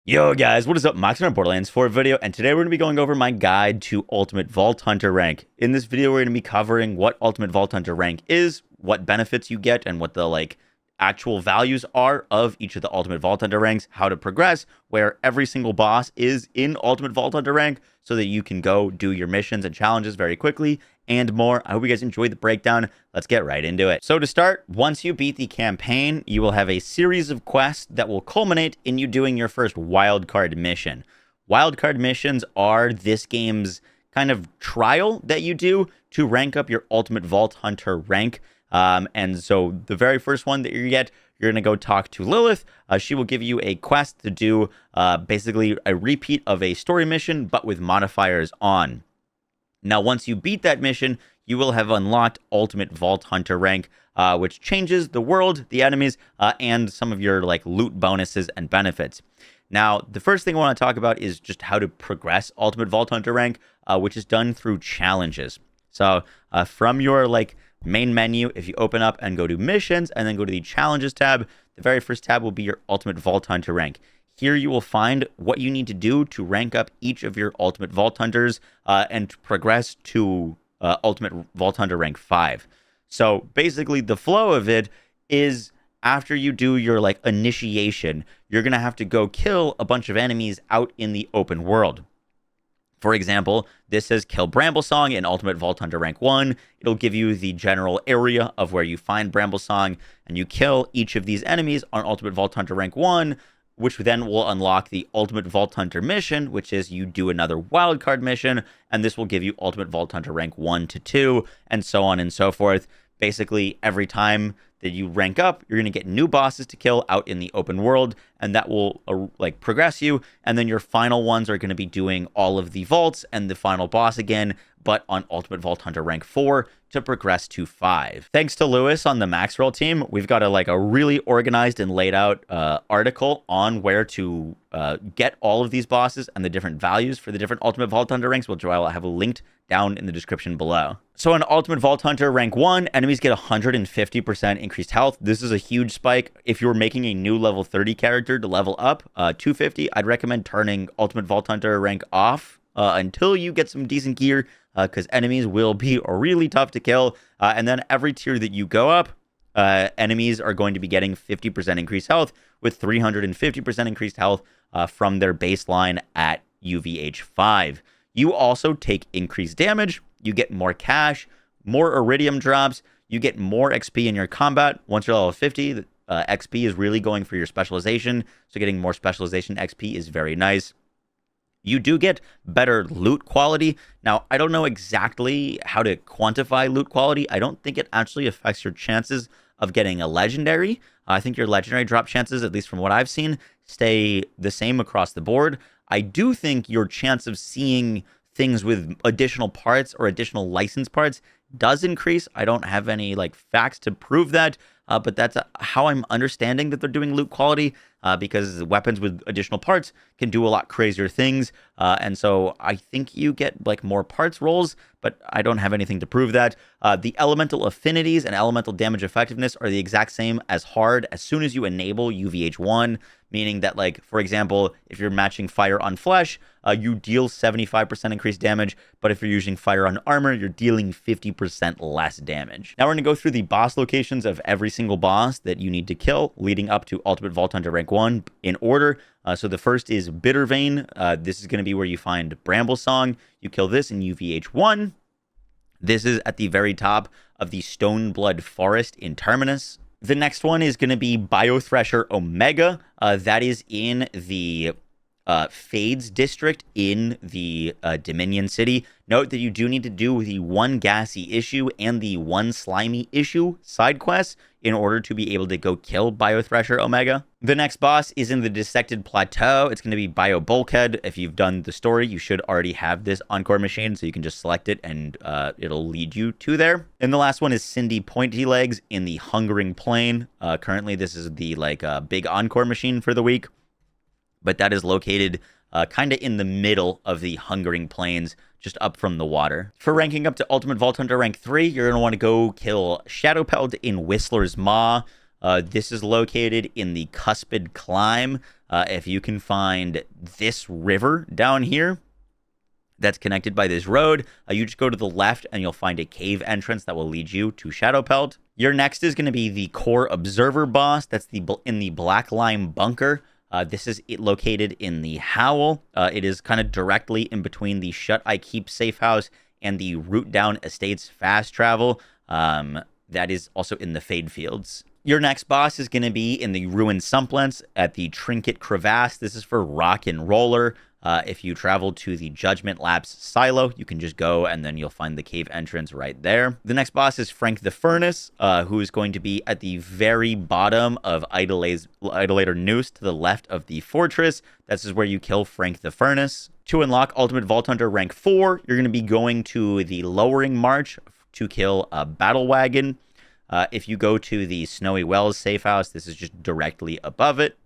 Yo guys, what is up? Max on Borderlands 4 video, and today we're going to be going over my guide to Ultimate Vault Hunter rank. In this video, we're going to be covering what Ultimate Vault Hunter rank is, what benefits you get, and what the actual values are of each of the Ultimate Vault Hunter ranks, how to progress, where every single boss is in Ultimate Vault Hunter rank, so that you can go do your missions and challenges very quickly, and more. I hope you guys enjoyed the breakdown. Let's get right into it. So to start, once you beat the campaign, you will have a series of quests that will culminate in you doing your first wildcard mission. Wildcard missions are this game's kind of trial that you do to rank up your Ultimate Vault Hunter rank. And so the very first one that you get, you're going to go talk to Lilith. She will give you a quest to do basically a repeat of a story mission, but with modifiers on. Now, once you beat that mission, you will have unlocked Ultimate Vault Hunter rank, which changes the world, the enemies, and some of your loot bonuses and benefits. Now, the first thing I want to talk about is just how to progress Ultimate Vault Hunter rank, which is done through challenges. So from your main menu, if you open up and go to missions and then go to the challenges tab, the very first tab will be your Ultimate Vault Hunter rank. Here you will find what you need to do to rank up each of your Ultimate Vault Hunters and progress to Ultimate Vault Hunter rank 5. So basically the flow of it is after you do your initiation, you're going to have to go kill a bunch of enemies out in the open world. For example, this says kill Bramblesong in Ultimate Vault Hunter rank 1. It'll give you the general area of where you find Bramblesong, and you kill each of these enemies on Ultimate Vault Hunter rank 1, which then will unlock the Ultimate Vault Hunter mission, which is you do another wildcard mission, and this will give you Ultimate Vault Hunter rank 1 to 2, and so on and so forth. Basically, every time that you rank up, you're going to get new bosses to kill out in the open world, and that will progress you, and then your final ones are going to be doing all of the vaults and the final boss again, but on Ultimate Vault Hunter rank 4 to progress to 5. Thanks to Lewis on the Maxroll team, we've got a really organized and laid out article on where to get all of these bosses and the different values for the different Ultimate Vault Hunter ranks, which I'll have linked down in the description below. So in Ultimate Vault Hunter rank 1, enemies get 150% increased health. This is a huge spike. If you're making a new level 30 character to level up 250, I'd recommend turning Ultimate Vault Hunter rank off until you get some decent gear, because enemies will be really tough to kill. And then every tier that you go up, enemies are going to be getting 50% increased health with 350% increased health from their baseline at UVH 5. You also take increased damage, you get more cash, more iridium drops, you get more XP in your combat. Once you're level 50, the XP is really going for your specialization, so getting more specialization XP is very nice. You do get better loot quality. Now, I don't know exactly how to quantify loot quality. I don't think it actually affects your chances of getting a legendary. I think your legendary drop chances, at least from what I've seen, stay the same across the board. I do think your chance of seeing things with additional parts or additional license parts does increase. I don't have any facts to prove that, but that's how I'm understanding that they're doing loot quality, because weapons with additional parts can do a lot crazier things. And so I think you get more parts rolls, but I don't have anything to prove that. The elemental affinities and elemental damage effectiveness are the exact same as hard as soon as you enable UVH1, meaning that, for example, if you're matching fire on flesh, you deal 75% increased damage, but if you're using fire on armor, you're dealing 50% less damage. Now we're going to go through the boss locations of every single boss that you need to kill leading up to Ultimate Vault Hunter rank 1 in order. So the first is Bittervein. This is going to be where you find Bramblesong. You kill this in UVH1. This is at the very top of the Stoneblood Forest in Terminus. The next one is going to be Biothresher Omega. That is in the Fades district in the Dominion City. Note that you do need to do the one gassy issue and the one slimy issue side quests in order to be able to go kill Biothresher Omega. The next boss is in the Dissected Plateau. It's going to be Bio Bulkhead. If you've done the story, you should already have this Encore machine, so you can just select it and it'll lead you to there. And the last one is Cindy Pointy Legs in the Hungering Plain. Currently, this is the big Encore machine for the week, but that is located kind of in the middle of the Hungering Plains, just up from the water. For ranking up to Ultimate Vault Hunter rank 3, you're going to want to go kill Shadowpelt in Whistler's Maw. This is located in the Cuspid Climb. If you can find this river down here that's connected by this road, you just go to the left and you'll find a cave entrance that will lead you to Shadowpelt. Your next is going to be the Core Observer boss. That's in the Black Lime Bunker. This is located in the Howl. It is kind of directly in between the Shut I Keep safe house and the Root Down Estates fast travel. That is also in the Fade Fields. Your next boss is going to be in the Ruined Sumplands at the Trinket Crevasse. This is for Rock and Roller. If you travel to the Judgment Lapse silo, you can just go and then you'll find the cave entrance right there. The next boss is Frank the Furnace, who is going to be at the very bottom of Idolator Noose to the left of the fortress. This is where you kill Frank the Furnace. To unlock Ultimate Vault Hunter rank 4, you're going to be going to the Lowering March to kill a Battle Wagon. If you go to the Snowy Wells safe house, this is just directly above it.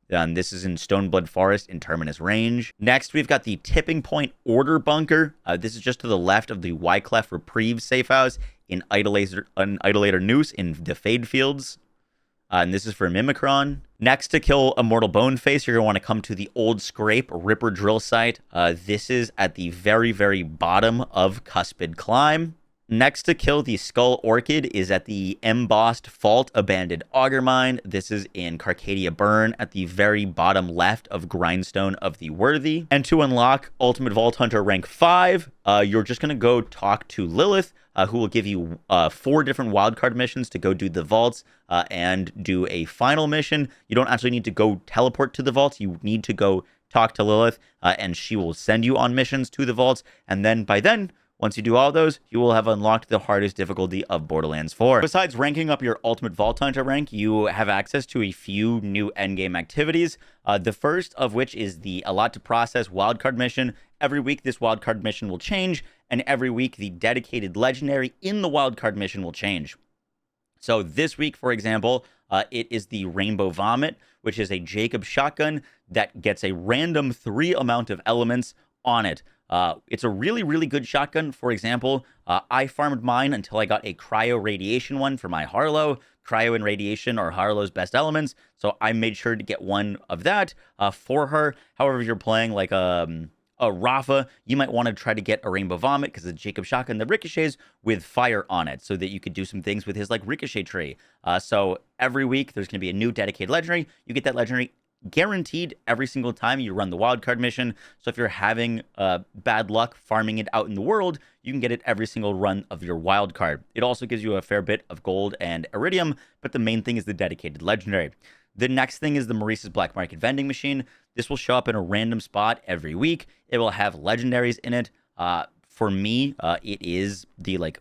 This is in Stoneblood Forest in Terminus Range. Next, we've got the Tipping Point Order Bunker. This is just to the left of the Wyclef Reprieve safe house in Idolator Noose in the Fade Fields. And this is for Mimicron. Next, to kill Immortal Boneface, you're going to want to come to the Old Scrape Ripper Drill site. This is at the very, very bottom of Cuspid Climb. Next to kill the Skull Orchid is at the Embossed Fault Abandoned Auger Mine. This is in Carcadia Burn at the very bottom left of Grindstone of the Worthy. And to unlock Ultimate Vault Hunter rank 5, you're just going to go talk to Lilith, who will give you 4 different wildcard missions to go do the vaults and do a final mission. You don't actually need to go teleport to the vaults. You need to go talk to Lilith, and she will send you on missions to the vaults. And then by then, once you do all those, you will have unlocked the hardest difficulty of Borderlands 4. Besides ranking up your Ultimate Vault Hunter rank, you have access to a few new endgame activities. The first of which is the A Lot to Process wildcard mission. Every week, this wildcard mission will change, and every week, the dedicated legendary in the wildcard mission will change. So this week, for example, it is the Rainbow Vomit, which is a Jacob shotgun that gets a random 3 amount of elements on it. It's a really, really good shotgun. For example, I farmed mine until I got a cryo radiation one for my Harlow. Cryo and radiation are Harlow's best elements, so I made sure to get one of that for her. However, if you're playing like a Rafa, you might want to try to get a Rainbow Vomit because the Jacob shotgun that ricochets with fire on it, so that you could do some things with his like ricochet tree. So every week there's going to be a new dedicated legendary. You get that legendary guaranteed every single time you run the wildcard mission. So if you're having bad luck farming it out in the world, you can get it every single run of your wildcard. It also gives you a fair bit of gold and iridium, but the main thing is the dedicated legendary. The next thing is the Maurice's Black Market Vending Machine. This will show up in a random spot every week. It will have legendaries in it. For me, it is the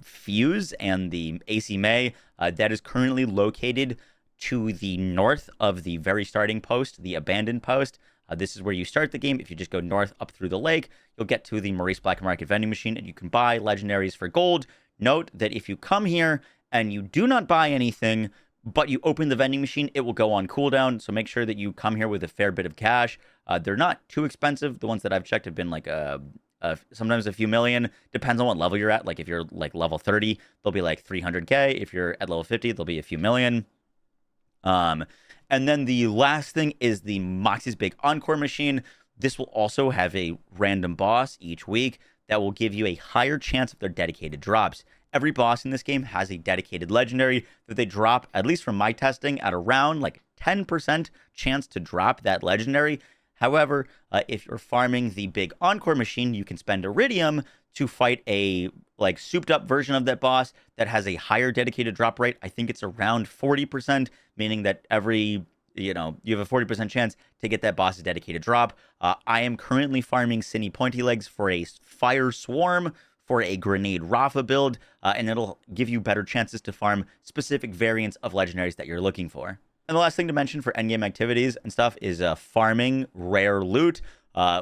Fuse and the AC May that is currently located to the north of the very starting post, the abandoned post. This is where you start the game. If you just go north up through the lake, you'll get to the Maurice Black Market Vending Machine, and you can buy legendaries for gold. Note that if you come here and you do not buy anything, but you open the vending machine, it will go on cooldown. So make sure that you come here with a fair bit of cash. They're not too expensive. The ones that I've checked have been sometimes a few million. Depends on what level you're at. Like if you're like level 30, they'll be like 300K. If you're at level 50, they'll be a few million. And then the last thing is the Moxie's Big Encore Machine. This will also have a random boss each week that will give you a higher chance of their dedicated drops. Every boss in this game has a dedicated legendary that they drop, at least from my testing, at around 10% chance to drop that legendary. However, if you're farming the Big Encore Machine, you can spend Iridium to fight a souped up version of that boss that has a higher dedicated drop rate. I think it's around 40%, meaning that you have a 40% chance to get that boss's dedicated drop. I am currently farming Cinny Pointy Legs for a Fire Swarm for a Grenade Rafa build, and it'll give you better chances to farm specific variants of legendaries that you're looking for. And the last thing to mention for endgame activities and stuff is farming rare loot.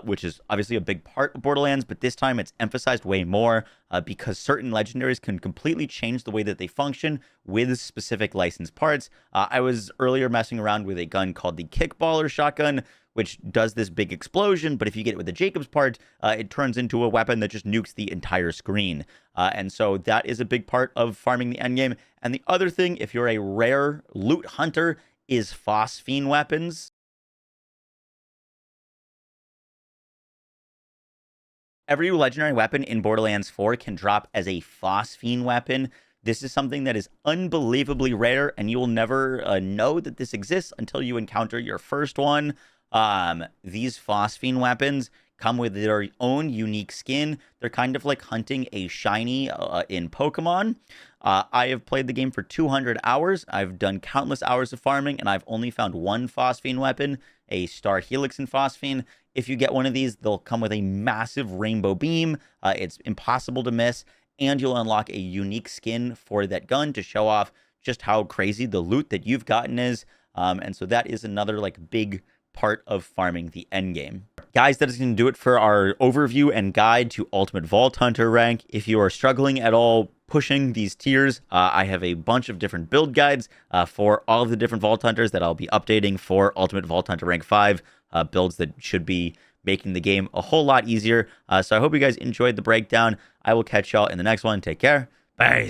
which is obviously a big part of Borderlands, but this time it's emphasized way more because certain legendaries can completely change the way that they function with specific licensed parts. I was earlier messing around with a gun called the Kickballer shotgun, which does this big explosion, but if you get it with the Jacobs part, it turns into a weapon that just nukes the entire screen. And so that is a big part of farming the endgame. And the other thing, if you're a rare loot hunter, is phosphine weapons. Every legendary weapon in Borderlands 4 can drop as a phosphine weapon. This is something that is unbelievably rare, and you will never know that this exists until you encounter your first one. These phosphine weapons come with their own unique skin. They're kind of like hunting a shiny in Pokemon. I have played the game for 200 hours. I've done countless hours of farming, and I've only found one phosphine weapon, a Star Helix in phosphine. If you get one of these, they'll come with a massive rainbow beam. It's impossible to miss, and you'll unlock a unique skin for that gun to show off just how crazy the loot that you've gotten is. And so that is another like big part of farming the endgame. Guys, that is going to do it for our overview and guide to Ultimate Vault Hunter rank. If you are struggling at all pushing these tiers, I have a bunch of different build guides for all of the different Vault Hunters that I'll be updating for Ultimate Vault Hunter rank 5, builds that should be making the game a whole lot easier. So I hope you guys enjoyed the breakdown. I will catch y'all in the next one. Take care. Bye.